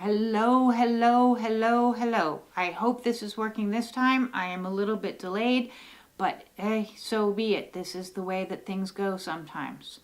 Hello, hello, hello, hello. I hope this is working this time. I am a little bit delayed, but hey, so be it. This is the way that things go sometimes.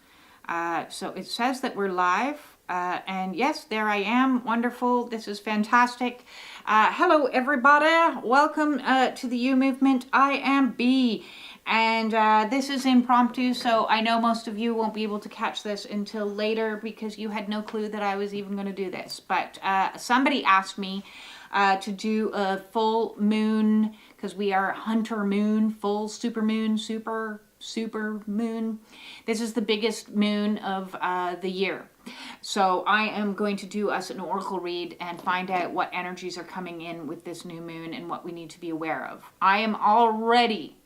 So it says that we're live, and yes, there I am. Wonderful. This is fantastic. Hello, everybody. Welcome to the U Movement. I am B. And this is impromptu, so I know most of you won't be able to catch this until later because you had no clue that I was even going to do this. But somebody asked me to do a full moon, because we are hunter moon, full super moon, super moon. This is the biggest moon of the year. So I am going to do us an oracle read and find out what energies are coming in with this new moon and what we need to be aware of. I am already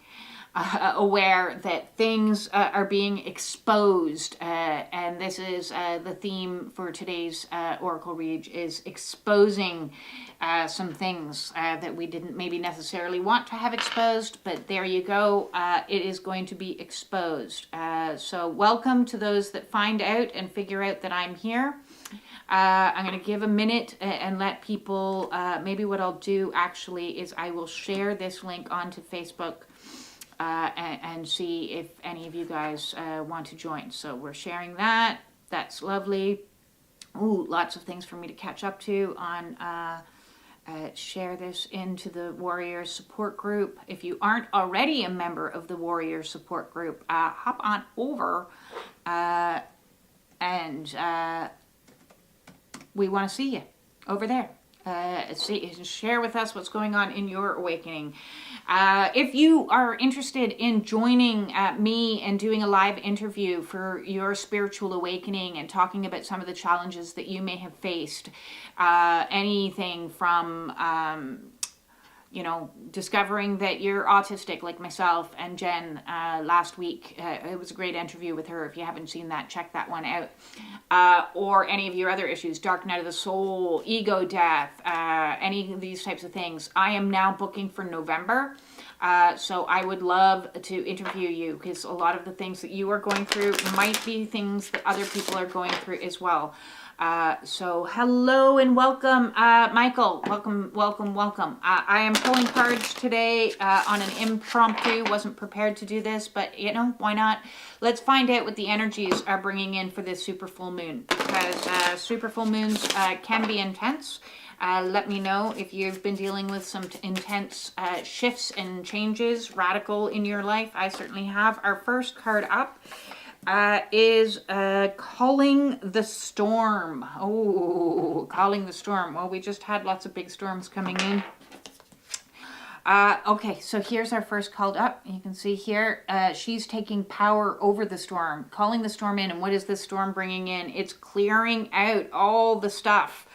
aware that things are being exposed, and this is the theme for today's oracle read, is exposing some things that we didn't maybe necessarily want to have exposed, but there you go. It is going to be exposed. So welcome to those that find out and figure out that I'm here. I'm going to give a minute and let people, maybe what I'll do actually is I will share this link onto Facebook and see if any of you guys want to join. So we're sharing that. That's lovely. Ooh, lots of things for me to catch up to on. Share this into the Warrior Support Group. If you aren't already a member of the Warrior Support Group, hop on over and we want to see you over there. Share with us what's going on in your awakening. If you are interested in joining me and doing a live interview for your spiritual awakening and talking about some of the challenges that you may have faced, anything from discovering that you're autistic like myself and Jen last week. It was a great interview with her. If you haven't seen that, check that one out. Or any of your other issues, dark night of the soul, ego death, any of these types of things. I am now booking for November. So I would love to interview you because a lot of the things that you are going through might be things that other people are going through as well. So hello and welcome, Michael. Welcome. I am pulling cards today on an impromptu. Wasn't prepared to do this, but why not? Let's find out what the energies are bringing in for this super full moon, because super full moons can be intense. Let me know if you've been dealing with some intense shifts and changes, radical in your life. I certainly have. Our first card up is calling the storm. Oh, calling the storm. Well, we just had lots of big storms coming in. Okay, so here's our first called up. You can see here, she's taking power over the storm, calling the storm in. And what is this storm bringing in? It's clearing out all the stuff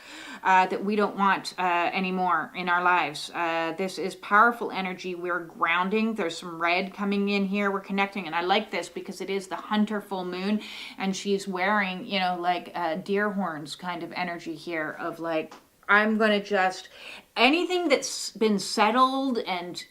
that we don't want anymore in our lives. This is powerful energy. We're grounding. There's some red coming in here. We're connecting. And I like this because it is the hunter full moon. And she's wearing, like deer horns kind of energy here of like, I'm going to just, anything that's been settled and,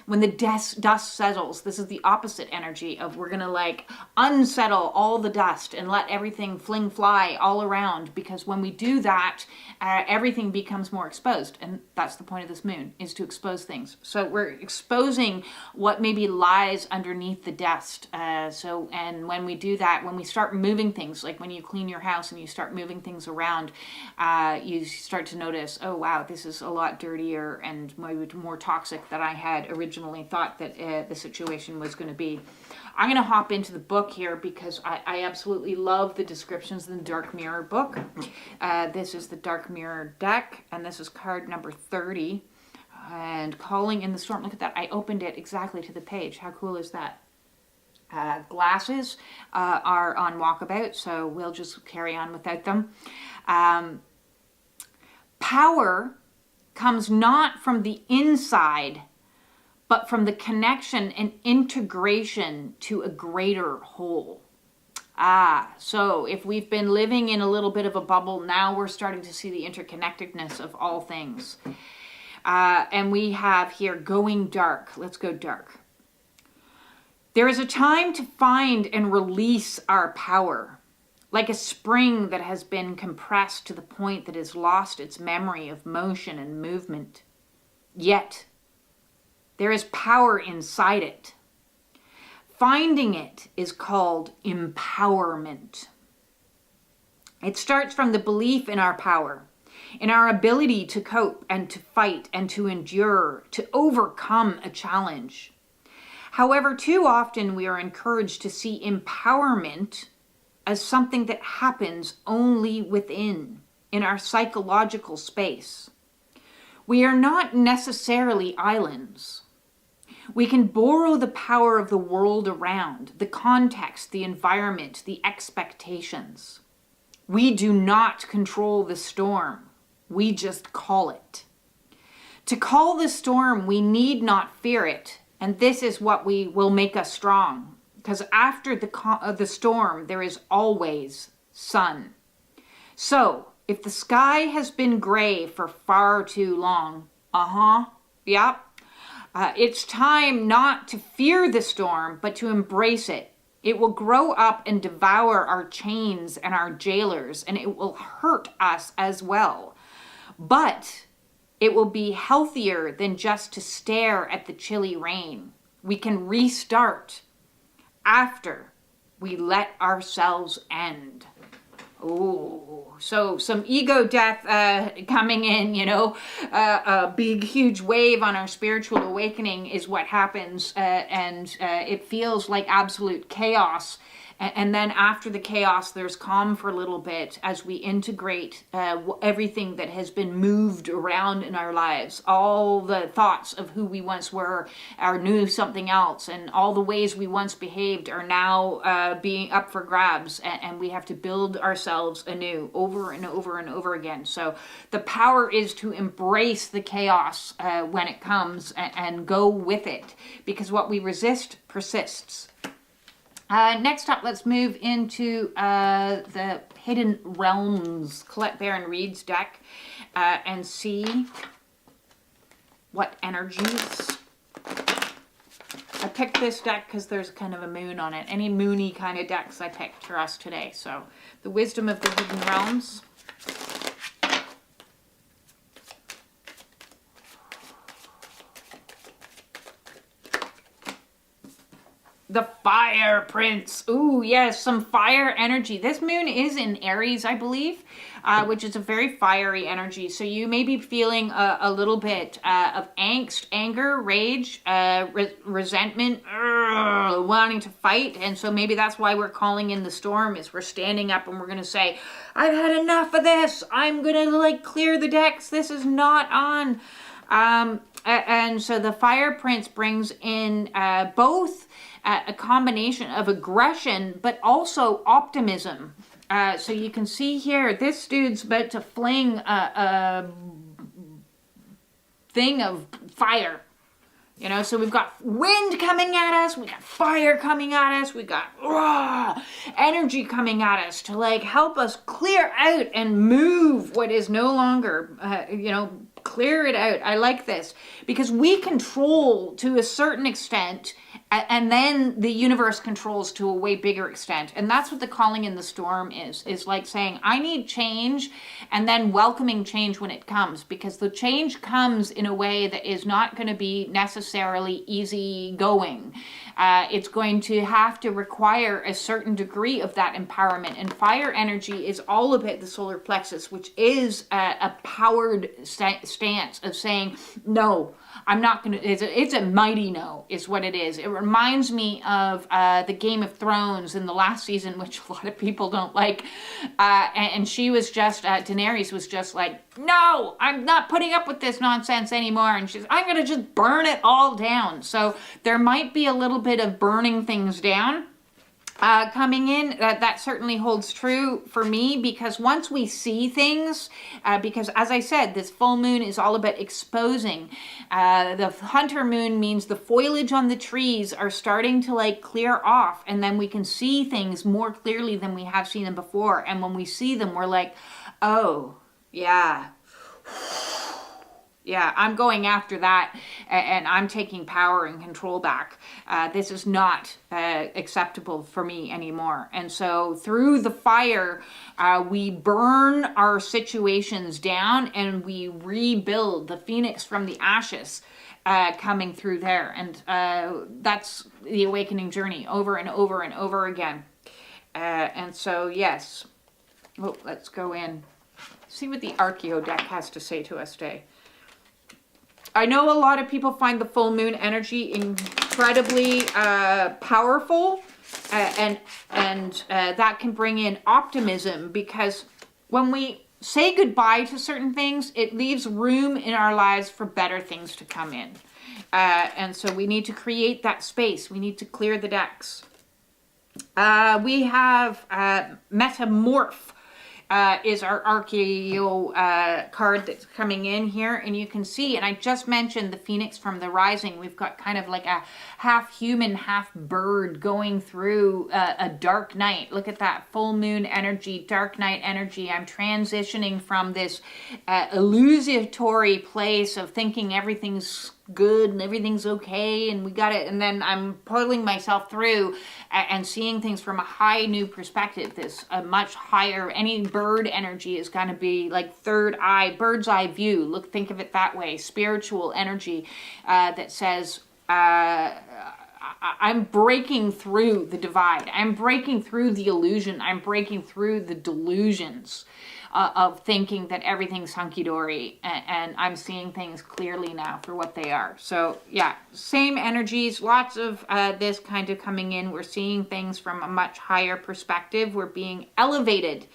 when the dust settles, this is the opposite energy of we're going to like unsettle all the dust and let everything fly all around, because when we do that, everything becomes more exposed. And that's the point of this moon, is to expose things. So we're exposing what maybe lies underneath the dust. And when we do that, when we start moving things, like when you clean your house and you start moving things around, you start to notice, oh wow, this is a lot dirtier and maybe more toxic than I had originally thought that the situation was going to be. I'm going to hop into the book here because I absolutely love the descriptions in the Dark Mirror book. This is the Dark Mirror deck, and this is card number 30. And calling in the storm. Look at that. I opened it exactly to the page. How cool is that? Glasses are on walkabout, so we'll just carry on without them. Power comes not from the inside, but from the connection and integration to a greater whole. So if we've been living in a little bit of a bubble, now we're starting to see the interconnectedness of all things. And we have here going dark. Let's go dark. There is a time to find and release our power. like a spring that has been compressed to the point that has lost its memory of motion and movement. Yet, there is power inside it. Finding it is called empowerment. It starts from the belief in our power, in our ability to cope and to fight and to endure, to overcome a challenge. However, too often we are encouraged to see empowerment as something that happens only within, in our psychological space. We are not necessarily islands. We can borrow the power of the world around, the context, the environment, the expectations. We do not control the storm. We just call it. To call the storm, we need not fear it, and this is what will make us strong. Because after the storm, there is always sun. So, if the sky has been gray for far too long, it's time not to fear the storm, but to embrace it. It will grow up and devour our chains and our jailers, and it will hurt us as well. But it will be healthier than just to stare at the chilly rain. We can restart after we let ourselves end. Oh, so some ego death coming in, a big, huge wave on our spiritual awakening is what happens, and it feels like absolute chaos. And then after the chaos, there's calm for a little bit as we integrate everything that has been moved around in our lives. All the thoughts of who we once were are new something else, and all the ways we once behaved are now being up for grabs, and we have to build ourselves anew over and over and over again. So the power is to embrace the chaos when it comes and go with it, because what we resist persists. Next up, let's move into the Hidden Realms Colette Baron Reed's deck and see what energies. I picked this deck because there's kind of a moon on it. Any moony kind of decks I picked for us today. So, the Wisdom of the Hidden Realms. The Fire Prince. Ooh, yes, some fire energy. This moon is in Aries, I believe, which is a very fiery energy. So you may be feeling a little bit of angst, anger, rage, resentment, wanting to fight. And so maybe that's why we're calling in the storm, is we're standing up and we're going to say, I've had enough of this. I'm going to clear the decks. This is not on. And so the Fire Prince brings in both a combination of aggression, but also optimism. So you can see here, this dude's about to fling a thing of fire. So we've got wind coming at us, we got fire coming at us, we got energy coming at us to help us clear out and move what is no longer, clear it out. I like this because we control to a certain extent, and then the universe controls to a way bigger extent. And that's what the calling in the storm is like saying, I need change, and then welcoming change when it comes, because the change comes in a way that is not going to be necessarily easy going. It's going to have to require a certain degree of that empowerment. And fire energy is all about the solar plexus, which is a powered stance of saying, no, I'm not going to, it's a mighty no, is what it is. It reminds me of the Game of Thrones in the last season, which a lot of people don't like. And she was just, Daenerys was just like, no, I'm not putting up with this nonsense anymore. And she's, I'm going to just burn it all down. So there might be a little bit of burning things down coming in. That certainly holds true for me, because once we see things, because as I said, this full moon is all about exposing. The hunter moon means the foliage on the trees are starting to clear off, and then we can see things more clearly than we have seen them before. And when we see them, we're like, oh, yeah. Yeah, I'm going after that, and I'm taking power and control back. This is not acceptable for me anymore. And so through the fire, we burn our situations down and we rebuild the phoenix from the ashes. Coming through there, and that's the awakening journey over and over and over again. And so yes, let's go in, see what the Archeo deck has to say to us today. I know a lot of people find the full moon energy incredibly powerful, and that can bring in optimism, because when we say goodbye to certain things, it leaves room in our lives for better things to come in. And so we need to create that space. We need to clear the decks. We have Metamorph. Is our Archeo card that's coming in here, and you can see, and I just mentioned the Phoenix from the Rising. We've got kind of like a half human, half bird going through a dark night. Look at that full moon energy, dark night energy. I'm transitioning from this illusory place of thinking everything's good and everything's okay and we got it, and then I'm pulling myself through and seeing things from a high new perspective. This a much higher, any bird energy is going to be like third eye, bird's eye view. Think of it that way. Spiritual energy that says I'm breaking through the divide. I'm breaking through the illusion. I'm breaking through the delusions of thinking that everything's hunky-dory, and I'm seeing things clearly now for what they are. So yeah, same energies, lots of this kind of coming in. We're seeing things from a much higher perspective. We're being elevated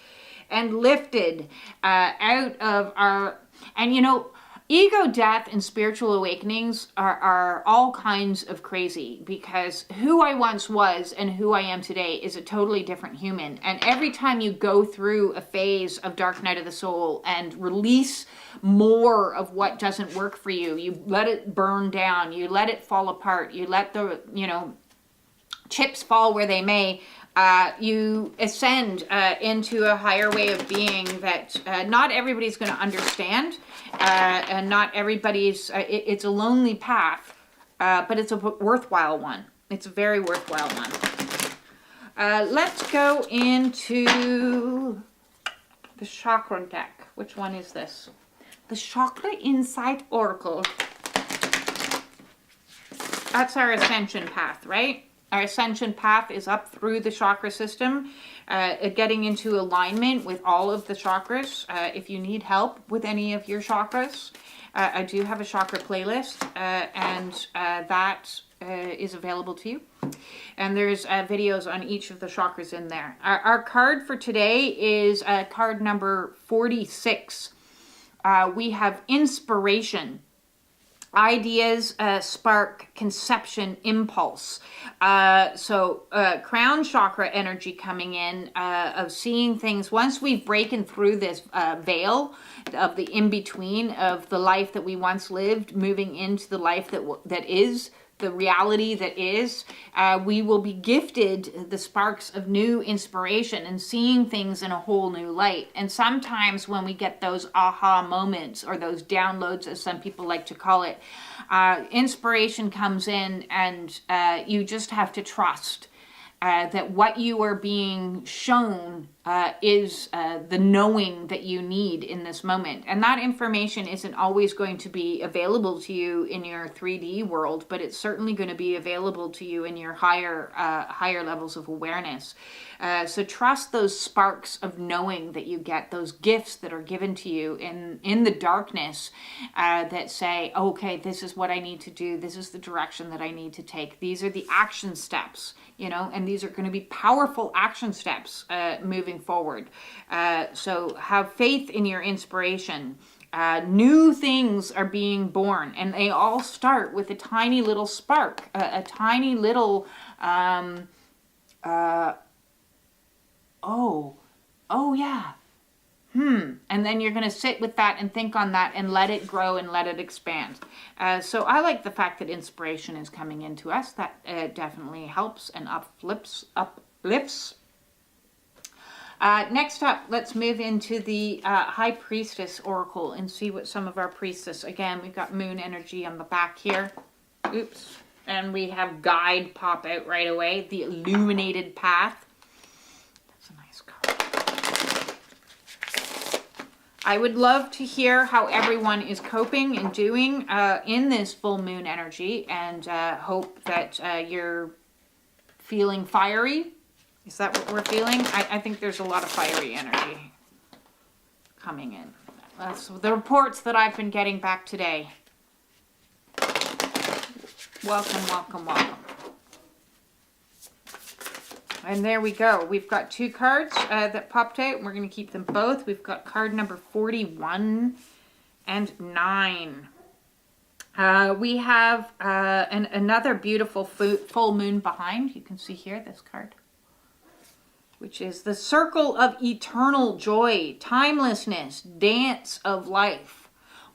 and lifted out of our, and you know, ego death and spiritual awakenings are all kinds of crazy, because who I once was and who I am today is a totally different human. And every time you go through a phase of dark night of the soul and release more of what doesn't work for you, you let it burn down, you let it fall apart, you let the, you know, chips fall where they may, you ascend into a higher way of being that not everybody's going to understand, and not everybody's, it's a lonely path, but it's a worthwhile one. It's a very worthwhile one. Let's go into the chakra deck. Which one is this? The Chakra Insight Oracle. That's our ascension path, right? Our ascension path is up through the chakra system, getting into alignment with all of the chakras. If you need help with any of your chakras, I do have a chakra playlist, and that is available to you. And there's videos on each of the chakras in there. Our card for today is card number 46. We have inspiration. Ideas spark conception impulse. So crown chakra energy coming in, of seeing things. Once we've broken through this veil of the in-between of the life that we once lived, moving into the life that is, the reality that is, we will be gifted the sparks of new inspiration and seeing things in a whole new light. And sometimes when we get those aha moments, or those downloads, as some people like to call it, inspiration comes in, and you just have to trust that what you are being shown is the knowing that you need in this moment. And that information isn't always going to be available to you in your 3D world, but it's certainly going to be available to you in your higher levels of awareness. So trust those sparks of knowing that you get, those gifts that are given to you in the darkness, that say, okay, this is what I need to do. This is the direction that I need to take. These are the action steps, you know, and these are going to be powerful action steps moving forward. So have faith in your inspiration. New things are being born, and they all start with a tiny little spark, a tiny little, oh yeah, and then you're going to sit with that and think on that and let it grow and let it expand. So I like the fact that inspiration is coming into us. That definitely helps and uplifts. Next up, let's move into the High Priestess Oracle and see what some of our priestess, again, we've got moon energy on the back here. Oops. And we have guide pop out right away, the illuminated path. That's a nice card. I would love to hear how everyone is coping and doing in this full moon energy, and hope that you're feeling fiery. Is that what we're feeling? I think there's a lot of fiery energy coming in. That's the reports that I've been getting back today. Welcome, welcome, welcome. And there we go. We've got 2 cards that popped out, and we're going to keep them both. We've got card number 41 and 9. We have another beautiful full moon behind. You can see here this card, which is the circle of eternal joy, timelessness, dance of life.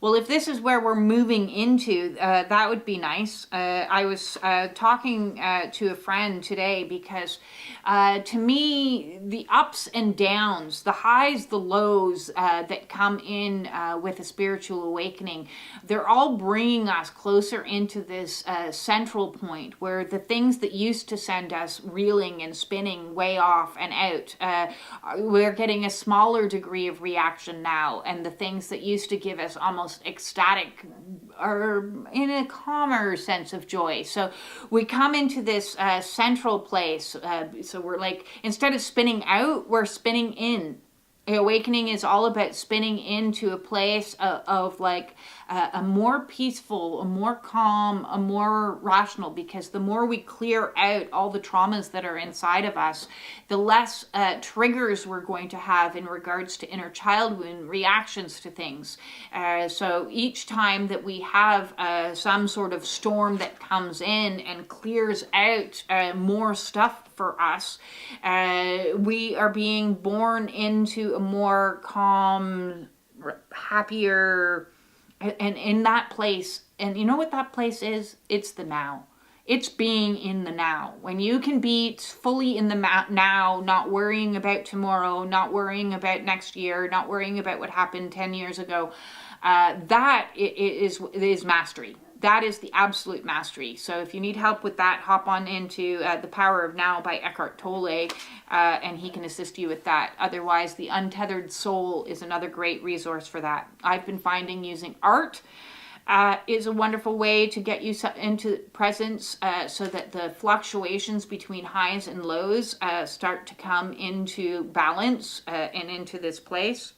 Well, if this is where we're moving into, that would be nice. I was talking to a friend today because to me, the ups and downs, the highs, the lows that come in with a spiritual awakening, they're all bringing us closer into this central point where the things that used to send us reeling and spinning way off and out, we're getting a smaller degree of reaction now, and the things that used to give us almost ecstatic or in a calmer sense of joy. So we come into this central place. So we're like, instead of spinning out, we're spinning in. Awakening is all about spinning into a place of like a more peaceful, a more calm, a more rational, because the more we clear out all the traumas that are inside of us, the less triggers we're going to have in regards to inner child wound reactions to things. So each time that we have some sort of storm that comes in and clears out more stuff for us, we are being born into a more calm, happier, and in that place. And you know what that place is? It's the now. It's being in the now. When you can be fully in the now, not worrying about tomorrow, not worrying about next year, not worrying about what happened 10 years ago, that is mastery. That is the absolute mastery. So if you need help with that, hop on into The Power of Now by Eckhart Tolle, and he can assist you with that. Otherwise, The Untethered Soul is another great resource for that. I've been finding using art is a wonderful way to get you into presence, so that the fluctuations between highs and lows start to come into balance and into this place.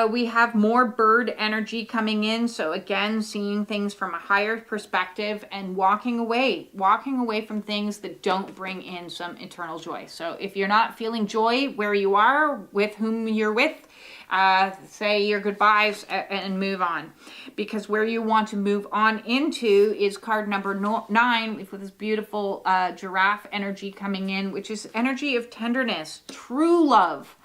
We have more bird energy coming in. So again, seeing things from a higher perspective and walking away from things that don't bring in some eternal joy. So if you're not feeling joy where you are, with whom you're with, say your goodbyes and move on, because where you want to move on into is card number 9 with this beautiful giraffe energy coming in, which is energy of tenderness, true love,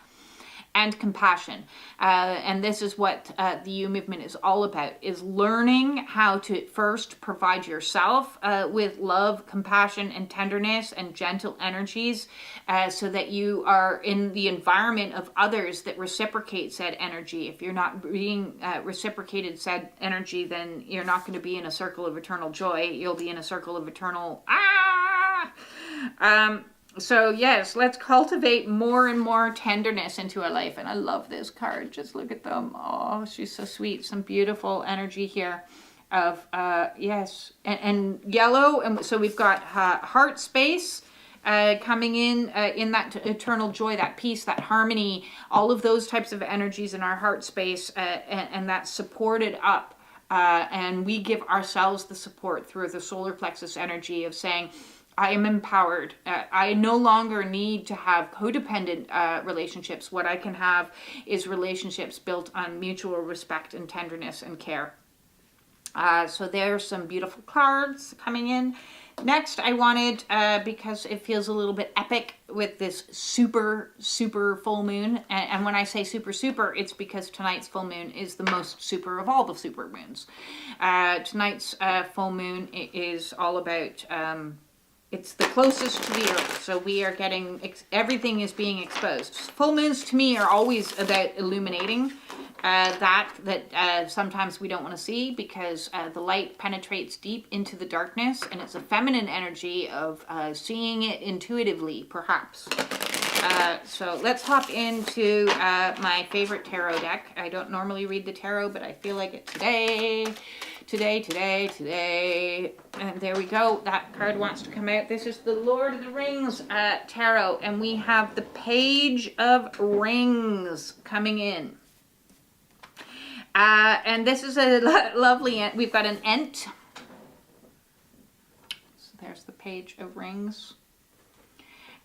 and compassion. And this is what the U movement is all about, is learning how to first provide yourself with love, compassion, and tenderness and gentle energies, so that you are in the environment of others that reciprocate said energy. If you're not being reciprocated said energy, then you're not going to be in a circle of eternal joy. You'll be in a circle of eternal So yes, let's cultivate more and more tenderness into our life. And I love this card. Just look at them. Oh, she's so sweet. Some beautiful energy here of, yes, and yellow. And so we've got heart space coming in that eternal joy, that peace, that harmony, all of those types of energies in our heart space, and that's supported up. And we give ourselves the support through the solar plexus energy of saying, I am empowered. I no longer need to have codependent relationships. What I can have is relationships built on mutual respect and tenderness and care. So there's some beautiful cards coming in. Next, I wanted, because it feels a little bit epic with this super full moon. And when I say super, it's because tonight's full moon is the most super of all the super moons. Tonight's full moon is all about It's the closest to the earth, so we are getting, everything is being exposed. Full moons to me are always about illuminating that sometimes we don't want to see, because the light penetrates deep into the darkness, and it's a feminine energy of seeing it intuitively, perhaps. So let's hop into my favorite tarot deck. I don't normally read the tarot, but I feel like it today. And there we go. That card wants to come out. This is the Lord of the Rings tarot, and we have the Page of Rings coming in. And this is a lovely, we've got an Ent. So there's the Page of Rings.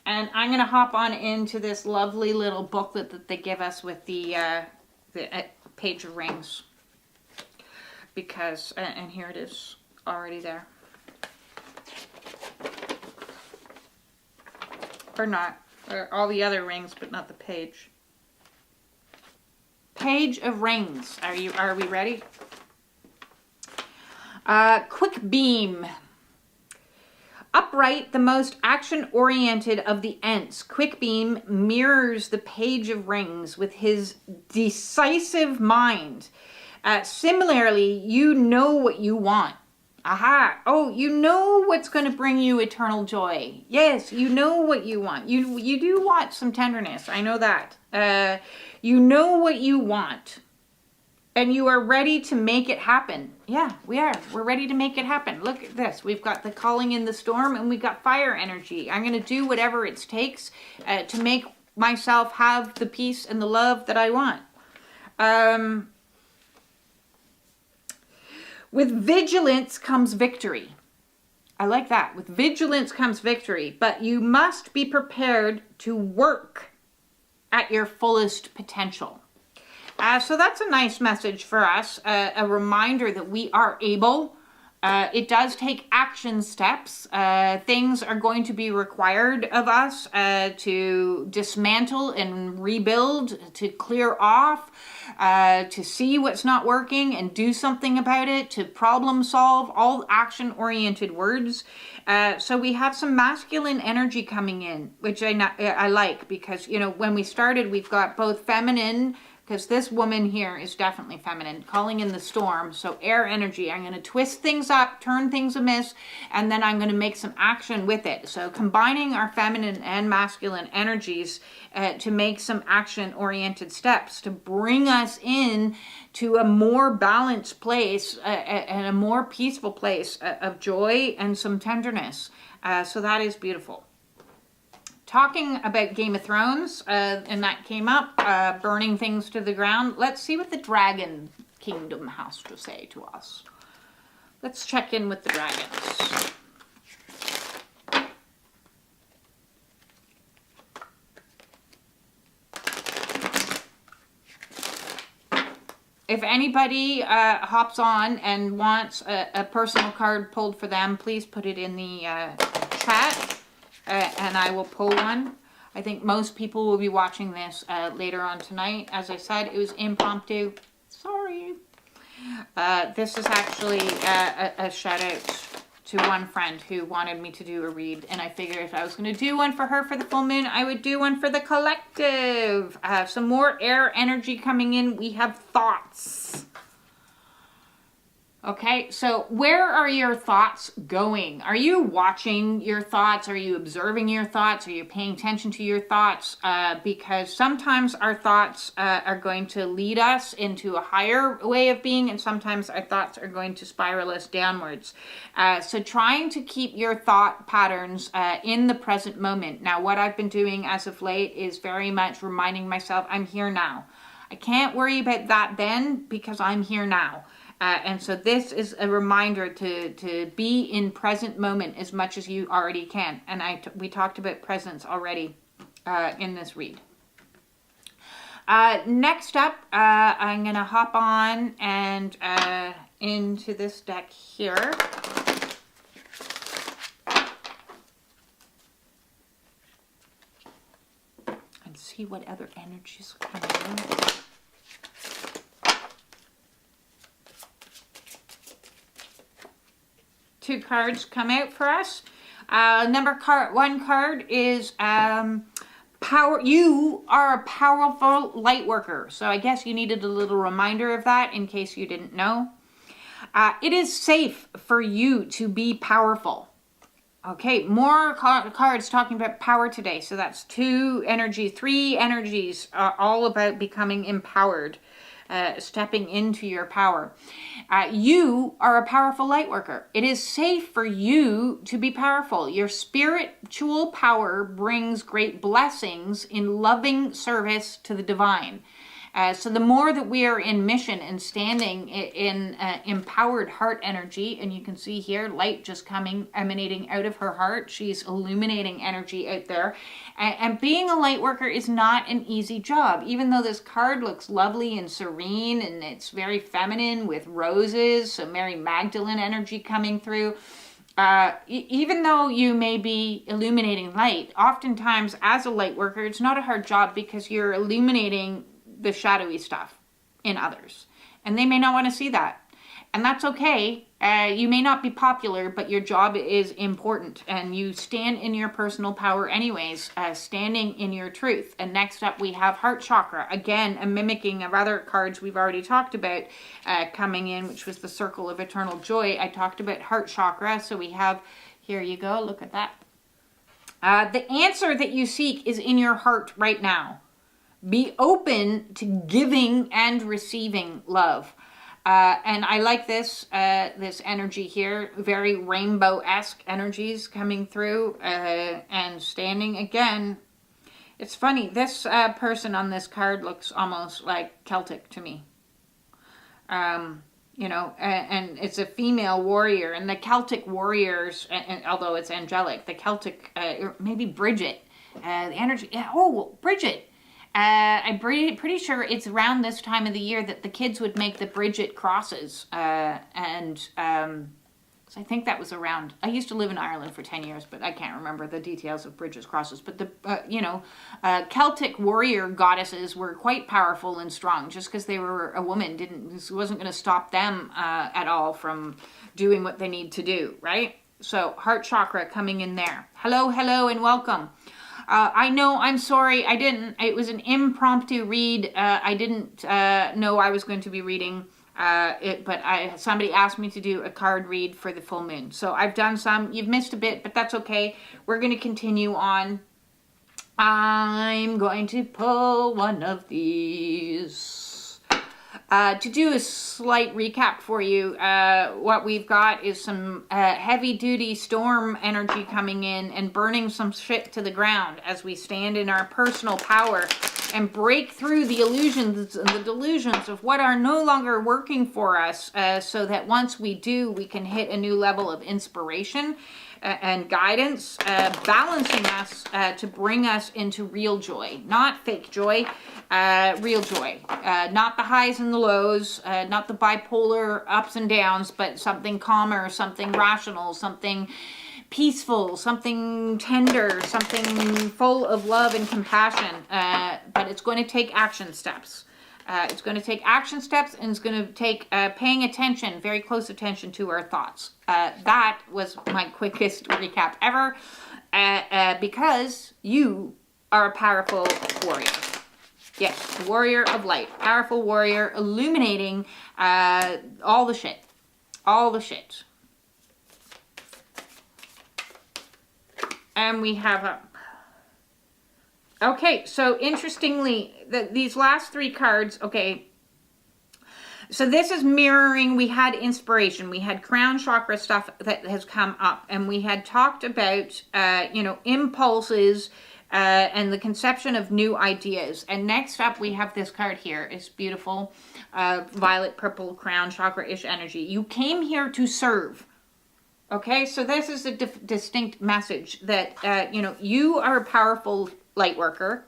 And I'm going to hop on into this lovely little booklet that they give us with the Page of Rings. Because, and here it is, already there. Or not. Or all the other rings, but not the page. Page of Rings. Are we ready? Quick beam. Upright, the most action-oriented of the Ents, Quickbeam mirrors the Page of Rings with his decisive mind. Similarly, you know what you want. Aha! Oh, you know what's going to bring you eternal joy. Yes, you know what you want. You do want some tenderness. I know that. You know what you want. And you are ready to make it happen. Yeah, we are. We're ready to make it happen. Look at this. We've got the calling in the storm, and we've got fire energy. I'm going to do whatever it takes to make myself have the peace and the love that I want. With vigilance comes victory. I like that. With vigilance comes victory, but you must be prepared to work at your fullest potential. So that's a nice message for us, a reminder that we are able. It does take action steps. Things are going to be required of us to dismantle and rebuild, to clear off, to see what's not working and do something about it, to problem solve, all action-oriented words. So we have some masculine energy coming in, which I like, because, you know, when we started, we've got both feminine, because this woman here is definitely feminine, calling in the storm. So air energy, I'm going to twist things up, turn things amiss, and then I'm going to make some action with it. So combining our feminine and masculine energies to make some action-oriented steps to bring us in to a more balanced place and a more peaceful place of joy and some tenderness. So that is beautiful. Talking about Game of Thrones, and that came up, burning things to the ground. Let's see what the Dragon Kingdom has to say to us. Let's check in with the dragons. If anybody hops on and wants a personal card pulled for them, please put it in the chat. And I will pull one. I think most people will be watching this later on tonight. As I said, it was impromptu. Sorry. This is actually a shout out to one friend who wanted me to do a read. And I figured if I was going to do one for her for the full moon, I would do one for the collective. Some more air energy coming in. We have thoughts. Okay, so where are your thoughts going? Are you watching your thoughts? Are you observing your thoughts? Are you paying attention to your thoughts? Because sometimes our thoughts are going to lead us into a higher way of being, and sometimes our thoughts are going to spiral us downwards. So trying to keep your thought patterns in the present moment. Now, what I've been doing as of late is very much reminding myself, I'm here now. I can't worry about that then because I'm here now. And so this is a reminder to be in present moment as much as you already can. And we talked about presence already in this read. Next up, I'm going to hop on and into this deck here. And see what other energies come in. Two cards come out for us. One card is power. You are a powerful light worker. So I guess you needed a little reminder of that in case you didn't know. It is safe for you to be powerful. Okay, more cards talking about power today. So that's 2 energies, 3 energies, all about becoming empowered, stepping into your power. You are a powerful light worker. It is safe for you to be powerful. Your spiritual power brings great blessings in loving service to the divine. So the more that we are in mission and standing in empowered heart energy, and you can see here light just emanating out of her heart. She's illuminating energy out there. And being a light worker is not an easy job. Even though this card looks lovely and serene and it's very feminine with roses, so Mary Magdalene energy coming through. Even though you may be illuminating light, oftentimes as a light worker, it's not a hard job because you're illuminating the shadowy stuff in others, and they may not want to see that, and that's okay. You may not be popular, but your job is important, and you stand in your personal power anyways, standing in your truth. And next up we have heart chakra, again a mimicking of other cards we've already talked about coming in, which was the circle of eternal joy. I talked about heart chakra, so we have, here you go, look at that. The answer that you seek is in your heart right now. Be open to giving and receiving love. And I like this energy here, very rainbow-esque energies coming through and standing again. It's funny, this person on this card looks almost like Celtic to me. You know, and it's a female warrior, and the Celtic warriors, and although it's angelic, the Celtic, maybe Bridget, the energy, Bridget. I'm pretty sure it's around this time of the year that the kids would make the Bridget crosses. So I think that was around, I used to live in Ireland for 10 years, but I can't remember the details of Bridget's crosses. But the Celtic warrior goddesses were quite powerful and strong. Just because they were a woman this wasn't going to stop them at all from doing what they need to do, right? So heart chakra coming in there. Hello, and welcome. I know, I'm sorry, it was an impromptu read. I didn't know I was going to be reading it, but somebody asked me to do a card read for the full moon. So I've done some. You've missed a bit, but that's okay. We're going to continue on. I'm going to pull one of these. To do a slight recap for you, what we've got is some heavy-duty storm energy coming in and burning some shit to the ground as we stand in our personal power and break through the illusions and the delusions of what are no longer working for us, so that once we do, we can hit a new level of inspiration and guidance, balancing us to bring us into real joy, not fake joy, real joy, not the highs and the lows, not the bipolar ups and downs, but something calmer, something rational, something peaceful, something tender, something full of love and compassion, but it's going to take action steps. It's going to take action steps, and it's going to take paying attention, very close attention to our thoughts. That was my quickest recap ever, because you are a powerful warrior. Yes, warrior of light, powerful warrior, illuminating all the shit. And we have okay, so interestingly, these last 3 cards, okay, so this is mirroring, we had inspiration, we had crown chakra stuff that has come up, and we had talked about, impulses and the conception of new ideas. And next up, we have this card here. It's beautiful, violet, purple, crown chakra-ish energy. You came here to serve. Okay, so this is a distinct message that, you are a powerful light worker.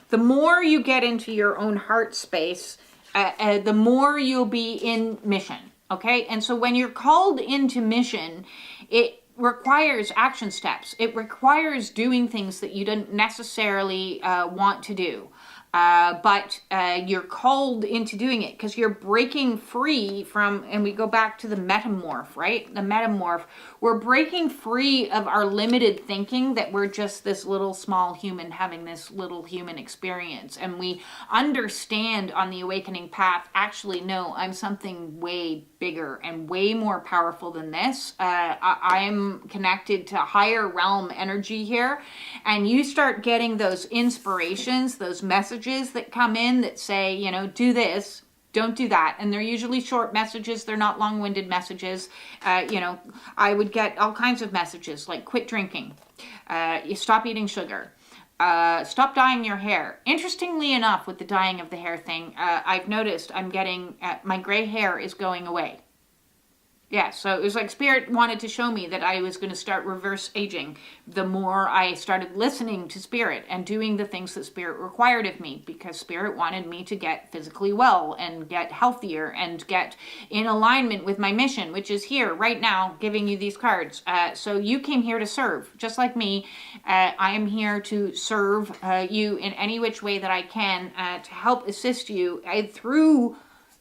The more you get into your own heart space, the more you'll be in mission. Okay, and so when you're called into mission, it requires action steps. It requires doing things that you don't necessarily want to do. But you're called into doing it because you're breaking free from, and we go back to the metamorph, right? The metamorph. We're breaking free of our limited thinking that we're just this little small human having this little human experience. And we understand on the awakening path, actually, no, I'm something way bigger and way more powerful than this. I am connected to higher realm energy here. And you start getting those inspirations, those messages that come in that say, you know, do this, don't do that. And they're usually short messages. They're not long-winded messages. You know, I would get all kinds of messages like quit drinking, you stop eating sugar, stop dyeing your hair. Interestingly enough, with the dyeing of the hair thing, I've noticed I'm getting, my gray hair is going away. Yeah, so it was like Spirit wanted to show me that I was going to start reverse aging the more I started listening to Spirit and doing the things that Spirit required of me, because Spirit wanted me to get physically well and get healthier and get in alignment with my mission, which is here right now, giving you these cards. So you came here to serve, just like me. I am here to serve you in any which way that I can to help assist you through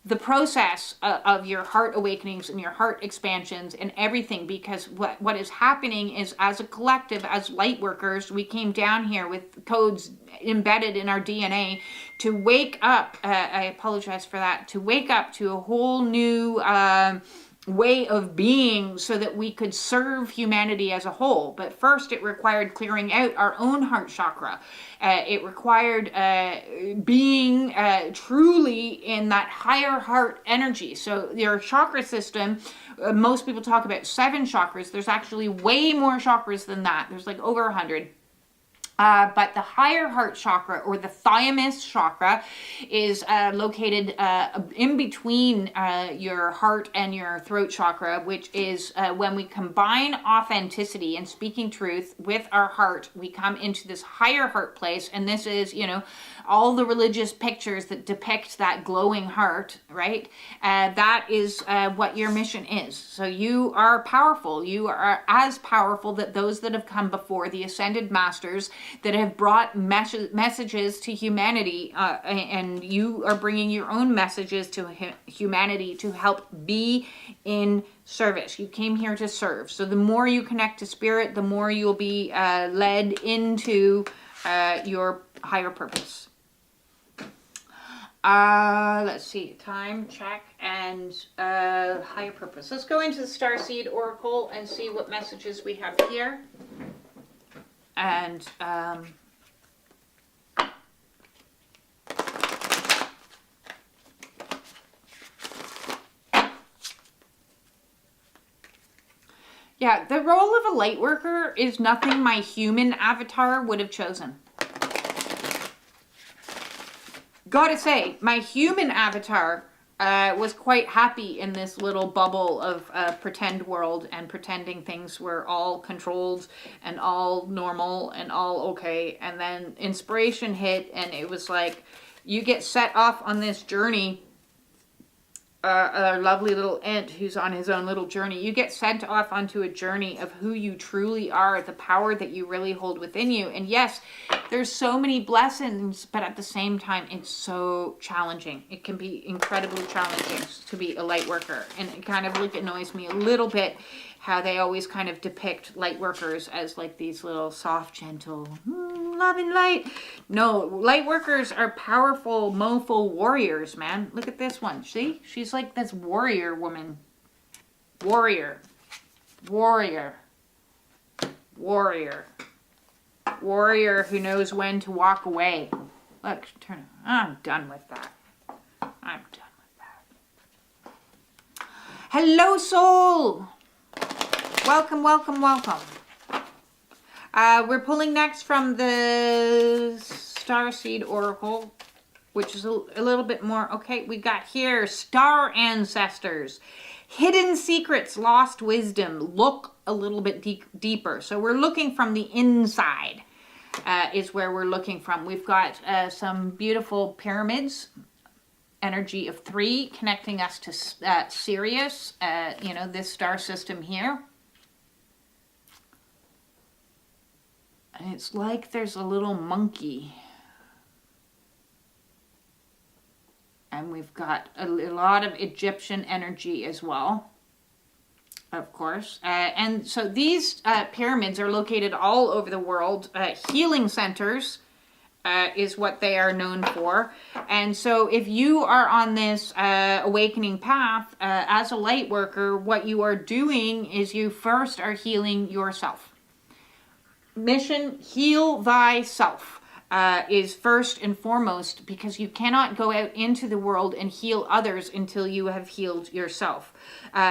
the process of your heart awakenings and your heart expansions and everything, because what is happening is, as a collective, as light workers, we came down here with codes embedded in our DNA to wake up, I apologize for that, to wake up to a whole new way of being so that we could serve humanity as a whole. But first it required clearing out our own heart chakra. It required being truly in that higher heart energy. So your chakra system, most people talk about 7 chakras. There's actually way more chakras than that. There's like over 100. But the higher heart chakra, or the thymus chakra, is located in between your heart and your throat chakra, which is when we combine authenticity and speaking truth with our heart, we come into this higher heart place. And this is, you know, all the religious pictures that depict that glowing heart, right? That is what your mission is. So you are powerful. You are as powerful that those that have come before, the ascended masters, that have brought messages to humanity, and you are bringing your own messages to humanity to help be in service. You came here to serve. So the more you connect to Spirit, the more you'll be led into your higher purpose. Let's see, time, check, and higher purpose. Let's go into the Starseed Oracle and see what messages we have here. And yeah, the role of a light worker is nothing my human avatar would have chosen. Gotta say, my human avatar was quite happy in this little bubble of pretend world and pretending things were all controlled and all normal and all okay. And then inspiration hit, and it was like, you get set off on this journey. A lovely little ant who's on his own little journey. You get sent off onto a journey of who you truly are, the power that you really hold within you. And yes, there's so many blessings, but at the same time, it's so challenging. It can be incredibly challenging to be a light worker. And it kind of like annoys me a little bit how they always kind of depict light workers as like these little soft, gentle, loving light. No, light workers are powerful, mofo warriors, man. Look at this one. See? She's like this warrior woman. Warrior. Warrior. Warrior. Warrior who knows when to walk away. Look, turn it. I'm done with that. I'm done with that. Hello, soul. Welcome, welcome, welcome. We're pulling next from the Starseed Oracle, which is a little bit more. Okay, we got here Star Ancestors. Hidden secrets, lost wisdom. Look a little bit deeper. So we're looking from the inside is where we're looking from. We've got some beautiful pyramids. Energy of 3 connecting us to Sirius, you know, this star system here. And it's like there's a little monkey And we've got a lot of Egyptian energy as well, of course. And so these pyramids are located all over the world. Healing centers is what they are known for. And so if you are on this awakening path as a light worker, what you are doing is you first are healing yourself. Mission, heal thyself. Is first and foremost, because you cannot go out into the world and heal others until you have healed yourself.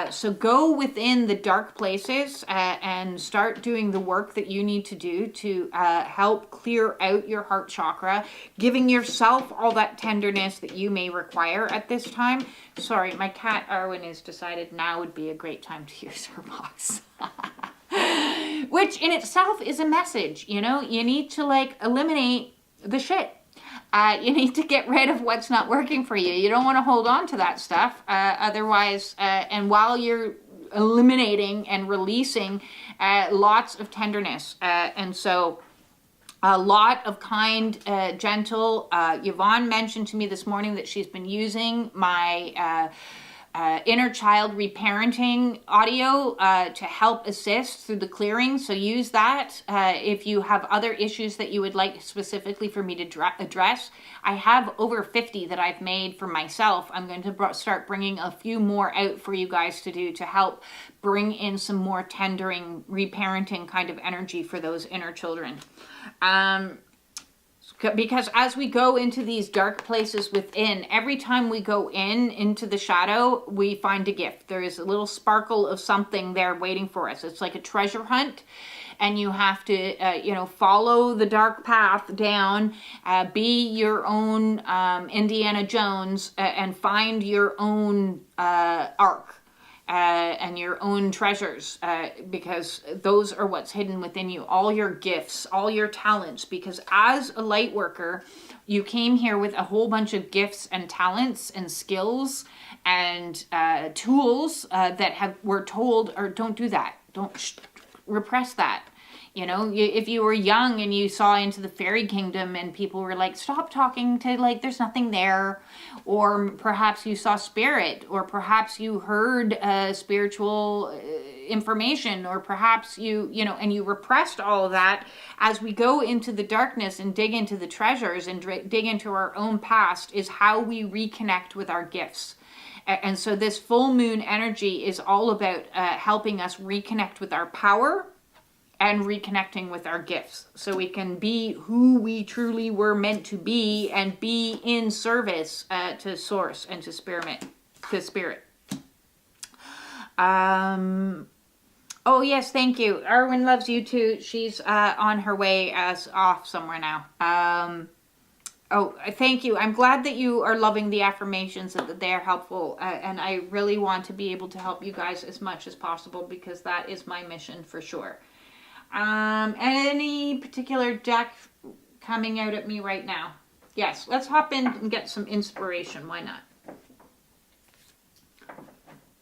So go within the dark places and start doing the work that you need to do to help clear out your heart chakra, giving yourself all that tenderness that you may require at this time. Sorry, my cat Arwen has decided now would be a great time to use her box. Which in itself is a message, you know, you need to like eliminate the shit. You need to get rid of what's not working for you. You don't want to hold on to that stuff. Otherwise, and while you're eliminating and releasing lots of tenderness. And so a lot of kind, gentle, Yvonne mentioned to me this morning that she's been using my inner child reparenting audio to help assist through the clearing. So use that if you have other issues that you would like specifically for me to address. I have over 50 that I've made for myself. I'm going to start bringing a few more out for you guys to do to help bring in some more tendering, reparenting kind of energy for those inner children. Because as we go into these dark places within, every time we go into the shadow, we find a gift. There is a little sparkle of something there waiting for us. It's like a treasure hunt, and you have to, follow the dark path down, be your own Indiana Jones, and find your own arc. And your own treasures, because those are what's hidden within you, all your gifts, all your talents, because as a light worker, you came here with a whole bunch of gifts and talents and skills and tools that were told, or don't do that, don't repress that. You know, if you were young and you saw into the fairy kingdom and people were like, stop talking to, like, there's nothing there. Or perhaps you saw spirit, or perhaps you heard spiritual information, or perhaps and you repressed all of that. As we go into the darkness and dig into the treasures and dig into our own past is how we reconnect with our gifts. And so this full moon energy is all about helping us reconnect with our power and reconnecting with our gifts, so we can be who we truly were meant to be and be in service to source and to spirit. Oh yes, thank you. Arwen loves you too. She's on her way off somewhere now. Oh, thank you. I'm glad that you are loving the affirmations, that they are helpful. And I really want to be able to help you guys as much as possible, because that is my mission for sure. Any particular deck coming out at me right now? Yes, let's hop in and get some inspiration. Why not?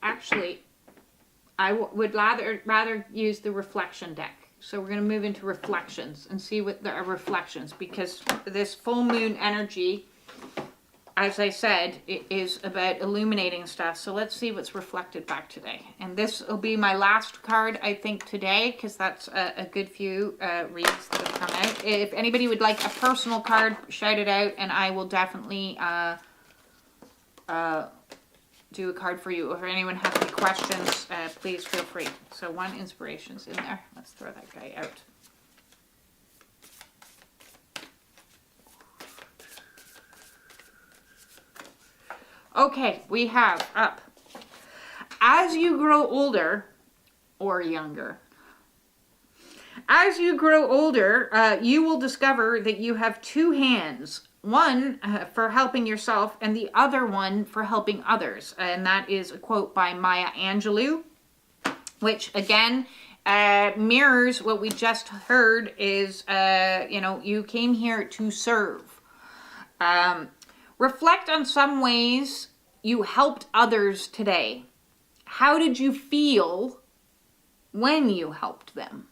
Actually, I would rather use the reflection deck. So we're going to move into reflections and see what there are reflections, because this full moon energy, as I said, it is about illuminating stuff. So let's see what's reflected back today. And this will be my last card, I think, today, because that's a good few reads that have come out. If anybody would like a personal card, shout it out, and I will definitely do a card for you. If anyone has any questions, please feel free. So one inspiration's in there. Let's throw that guy out. Okay, we have up. As you grow older, or younger, as you grow older, you will discover that you have two hands. One for helping yourself and the other one for helping others. And that is a quote by Maya Angelou, which again mirrors what we just heard is, you came here to serve. Reflect on some ways you helped others today. How did you feel when you helped them?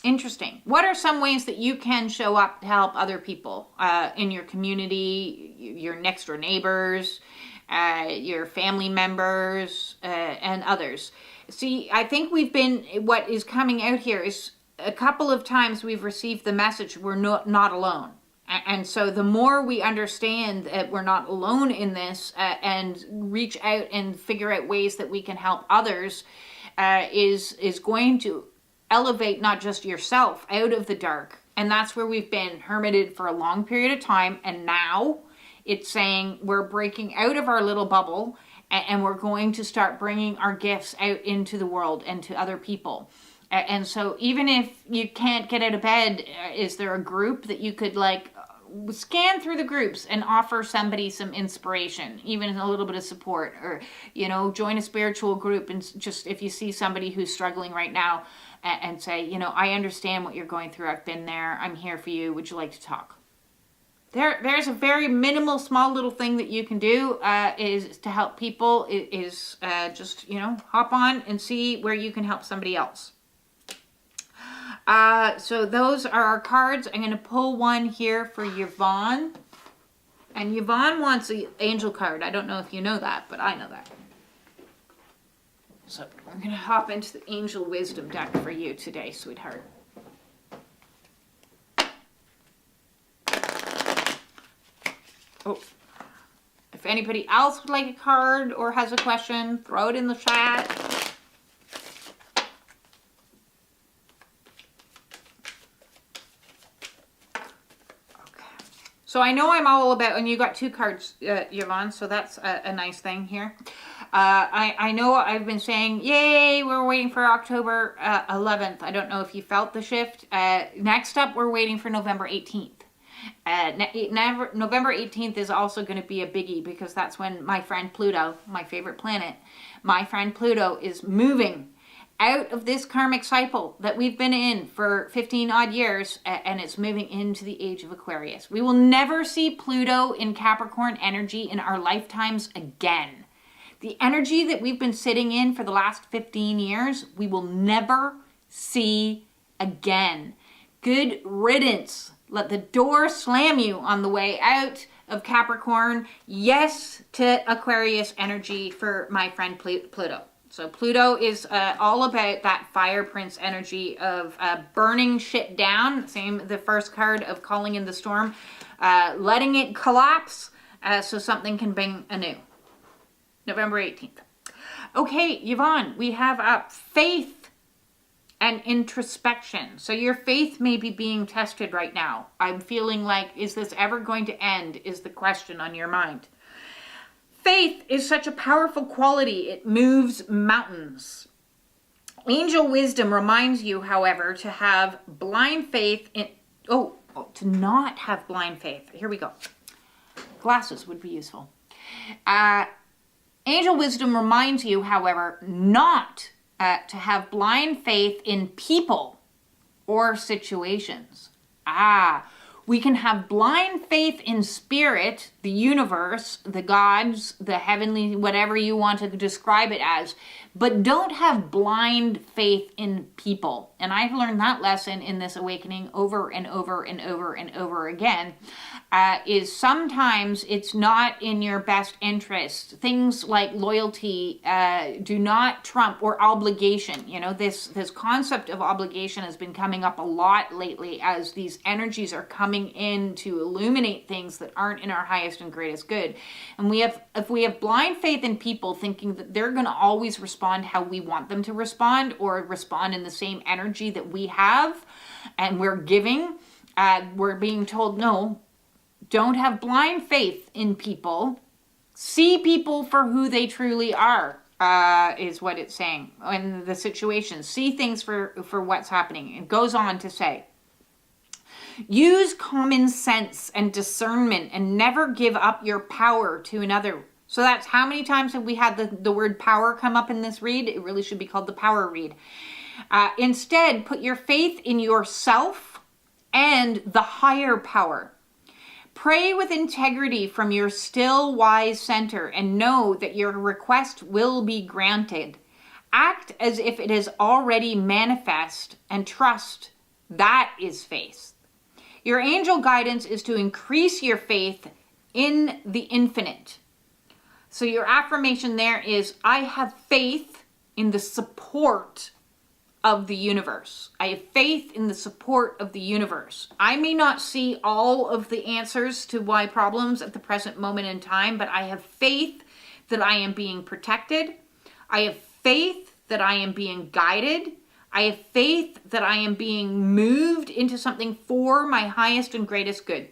Interesting. What are some ways that you can show up to help other people in your community, your next door neighbors, your family members, and others? See, I think what is coming out here is a couple of times we've received the message we're not alone. And so the more we understand that we're not alone in this and reach out and figure out ways that we can help others is going to elevate not just yourself out of the dark. And that's where we've been hermited for a long period of time. And now it's saying we're breaking out of our little bubble and we're going to start bringing our gifts out into the world and to other people. And so even if you can't get out of bed, is there a group that you could scan through the groups and offer somebody some inspiration, even a little bit of support, or, join a spiritual group and just, if you see somebody who's struggling right now, and say, I understand what you're going through. I've been there. I'm here for you. Would you like to talk? There's a very minimal, small little thing that you can do is to help people is just, hop on and see where you can help somebody else. So those are our cards. I'm going to pull one here for Yvonne. And Yvonne wants an angel card. I don't know if you know that, but I know that. So we're going to hop into the angel wisdom deck for you today, sweetheart. Oh, if anybody else would like a card or has a question, throw it in the chat. So I know I'm all about, and you got 2 cards, Yvonne, so that's a nice thing here. I know I've been saying, yay, we're waiting for October 11th. I don't know if you felt the shift. Next up, we're waiting for November 18th. November 18th is also going to be a biggie because that's when my friend Pluto, my favorite planet, my friend Pluto is moving out of this karmic cycle that we've been in for 15 odd years, and it's moving into the age of Aquarius. We will never see Pluto in Capricorn energy in our lifetimes again. The energy that we've been sitting in for the last 15 years, we will never see again. Good riddance. Let the door slam you on the way out of Capricorn. Yes to Aquarius energy for my friend Pluto. So Pluto is all about that fire prince energy of burning shit down. Same, the first card of calling in the storm. Letting it collapse so something can bring anew. November 18th. Okay, Yvonne, we have faith and introspection. So your faith may be being tested right now. I'm feeling like, is this ever going to end, is the question on your mind. Faith is such a powerful quality. It moves mountains. Angel wisdom reminds you, however, to have blind faith in... to not have blind faith. Here we go. Glasses would be useful. Angel wisdom reminds you, however, not to have blind faith in people or situations. We can have blind faith in spirit, the universe, the gods, the heavenly, whatever you want to describe it as, but don't have blind faith in people. And I've learned that lesson in this awakening over and over and over and over again, is sometimes it's not in your best interest. Things like loyalty do not trump, or obligation. This concept of obligation has been coming up a lot lately as these energies are coming in to illuminate things that aren't in our highest and greatest good. And if we have blind faith in people, thinking that they're going to always respond how we want them to respond, or respond in the same energy that we have and we're giving, we're being told, no, don't have blind faith in people. See people for who they truly are, is what it's saying. In the situation, see things for what's happening. It goes on to say, use common sense and discernment and never give up your power to another. So that's how many times have we had the word power come up in this read? It really should be called the power read. Instead, put your faith in yourself and the higher power. Pray with integrity from your still wise center and know that your request will be granted. Act as if it is already manifest and trust That is faith. Your angel guidance is to increase your faith in the infinite. So your affirmation there is, I have faith in the support of the universe. I have faith in the support of the universe. I may not see all of the answers to my problems at the present moment in time, but I have faith that I am being protected. I have faith that I am being guided. I have faith that I am being moved into something for my highest and greatest good.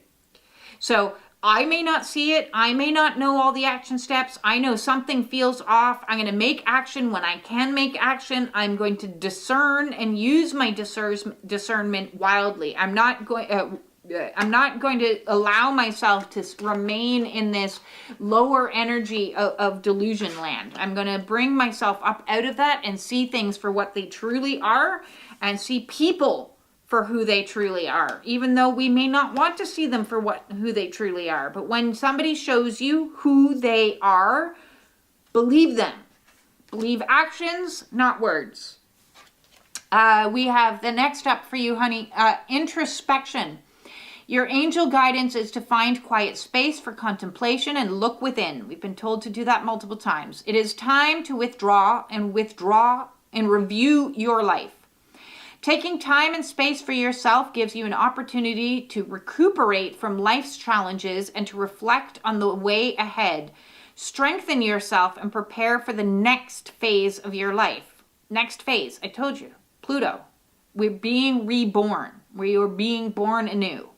So I may not see it. I may not know all the action steps. I know something feels off. I'm going to make action when I can make action. I'm going to discern and use my discernment wildly. I'm not going to allow myself to remain in this lower energy of delusion land. I'm going to bring myself up out of that and see things for what they truly are, and see people for who they truly are, even though we may not want to see them for who they truly are. But when somebody shows you who they are, believe them. Believe actions, not words. We have the next up for you, honey, introspection. Your angel guidance is to find quiet space for contemplation and look within. We've been told to do that multiple times. It is time to withdraw and review your life. Taking time and space for yourself gives you an opportunity to recuperate from life's challenges and to reflect on the way ahead. Strengthen yourself and prepare for the next phase of your life. Next phase, I told you, Pluto. We're being reborn. We are being born anew.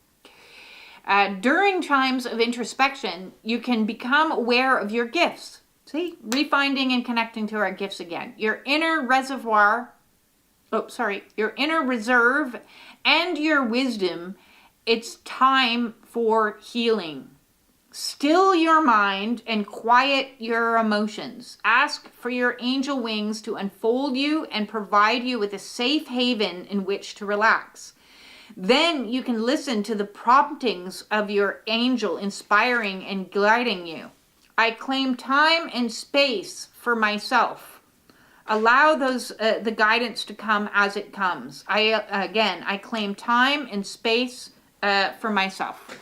During times of introspection, you can become aware of your gifts. See, refinding and connecting to our gifts again. Your inner reserve and your wisdom. It's time for healing. Still your mind and quiet your emotions. Ask for your angel wings to unfold you and provide you with a safe haven in which to relax. Then you can listen to the promptings of your angel inspiring and guiding you. I claim time and space for myself. Allow the guidance to come as it comes. I claim time and space for myself.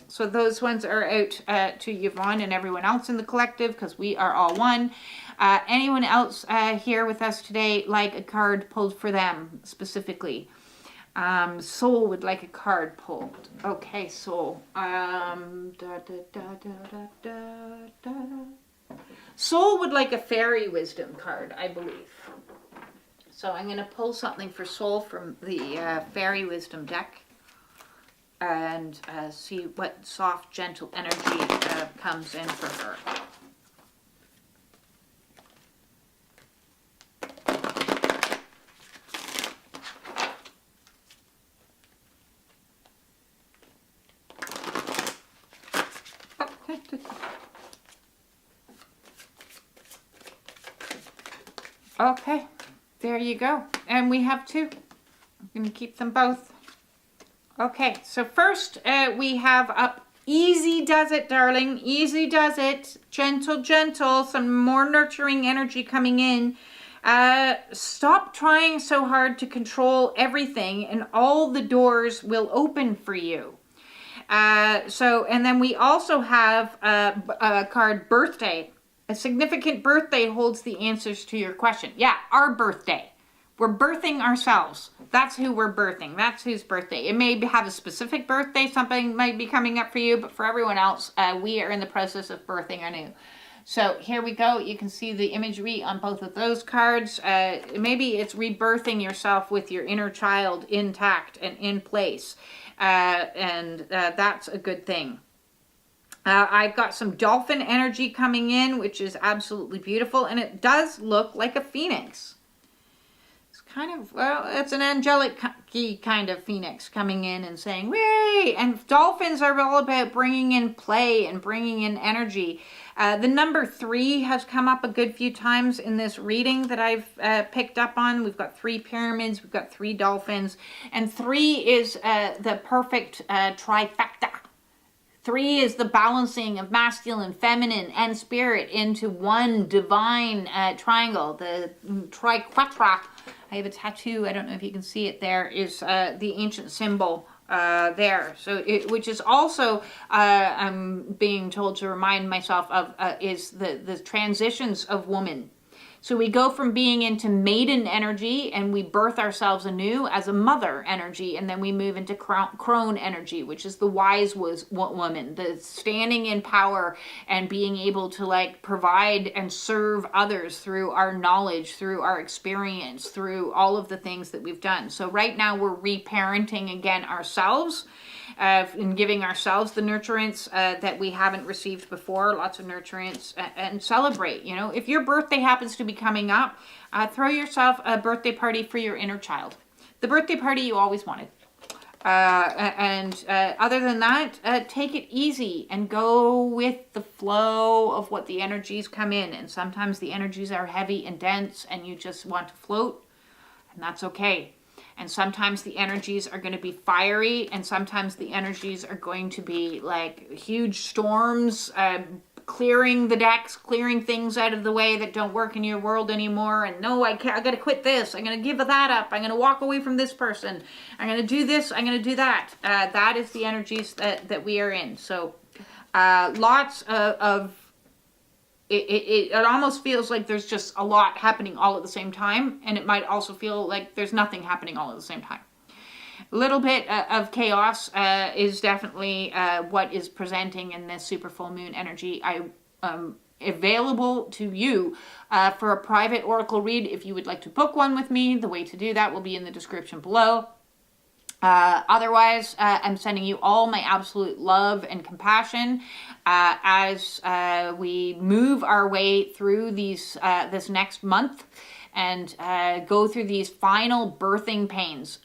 So those ones are out to Yvonne and everyone else in the collective, because we are all one. Anyone else here with us today like a card pulled for them specifically? Soul would like a card pulled. Okay, Soul. Soul would like a fairy wisdom card, I believe. So I'm going to pull something for Soul from the fairy wisdom deck and see what soft, gentle energy comes in for her. Okay, there you go. And we have two. I'm going to keep them both. Okay, so first we have up, easy does it, darling. Easy does it. Gentle, gentle. Some more nurturing energy coming in. Stop trying so hard to control everything, and all the doors will open for you. And then we also have a card, birthday. A significant birthday holds the answers to your question. Yeah, our birthday. We're birthing ourselves. That's who we're birthing. That's whose birthday. It may have a specific birthday. Something might be coming up for you, but for everyone else, we are in the process of birthing anew. So here we go. You can see the imagery on both of those cards. Maybe it's rebirthing yourself with your inner child intact and in place. That's a good thing. I've got some dolphin energy coming in, which is absolutely beautiful. And it does look like a phoenix. It's kind of, well, it's an angelic kind of phoenix coming in and saying, "Way!" And dolphins are all about bringing in play and bringing in energy. The number 3 has come up a good few times in this reading that I've picked up on. We've got 3 pyramids, we've got 3 dolphins, and 3 is the perfect trifecta. 3 is the balancing of masculine, feminine, and spirit into one divine triangle, the triquetra, I have a tattoo, I don't know if you can see it there, is the ancient symbol there. So, which is also, I'm being told to remind myself of, is the transitions of woman. So we go from being into maiden energy and we birth ourselves anew as a mother energy, and then we move into crone energy, which is the wise woman, the standing in power and being able to like provide and serve others through our knowledge, through our experience, through all of the things that we've done. So right now we're reparenting again ourselves. And giving ourselves the nurturance that we haven't received before, lots of nurturance, and celebrate. You know, if your birthday happens to be coming up, throw yourself a birthday party for your inner child. The birthday party you always wanted. Other than that, take it easy and go with the flow of what the energies come in. And sometimes the energies are heavy and dense and you just want to float, and that's okay. And sometimes the energies are going to be fiery, and sometimes the energies are going to be like huge storms, clearing the decks, clearing things out of the way that don't work in your world anymore. And no, I got to quit this. I'm going to give that up. I'm going to walk away from this person. I'm going to do this. I'm going to do that. That is the energies that we are in. So lots of it almost feels like there's just a lot happening all at the same time, and it might also feel like there's nothing happening all at the same time. A little bit of chaos is definitely what is presenting in this super full moon energy. I available to you for a private oracle read. If you would like to book one with me, the way to do that will be in the description below. Otherwise, I'm sending you all my absolute love and compassion as we move our way through these this next month and go through these final birthing pains.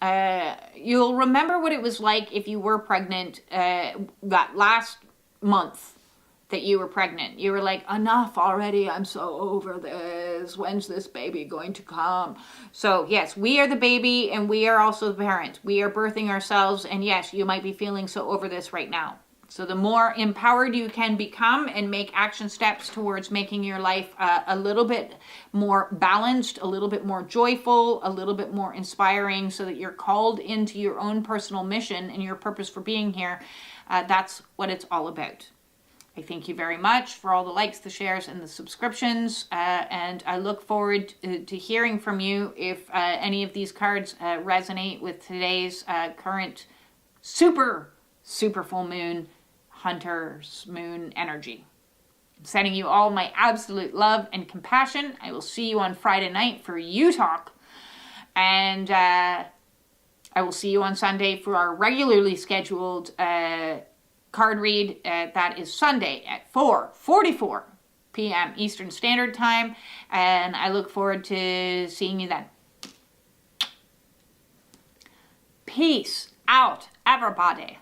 You'll remember what it was like if you were pregnant that last month that you were pregnant. You were like, enough already, I'm so over this. When's this baby going to come? So yes, we are the baby and we are also the parent. We are birthing ourselves, and yes, you might be feeling so over this right now. So the more empowered you can become and make action steps towards making your life a little bit more balanced, a little bit more joyful, a little bit more inspiring, so that you're called into your own personal mission and your purpose for being here, that's what it's all about. I thank you very much for all the likes, the shares, and the subscriptions, and I look forward to hearing from you if any of these cards resonate with today's current super full moon, Hunter's moon energy. I'm sending you all my absolute love and compassion. I will see you on Friday night for You Talk, and I will see you on Sunday for our regularly scheduled card read. That is Sunday at 4:44 p.m. Eastern Standard Time, and I look forward to seeing you then. Peace out, everybody.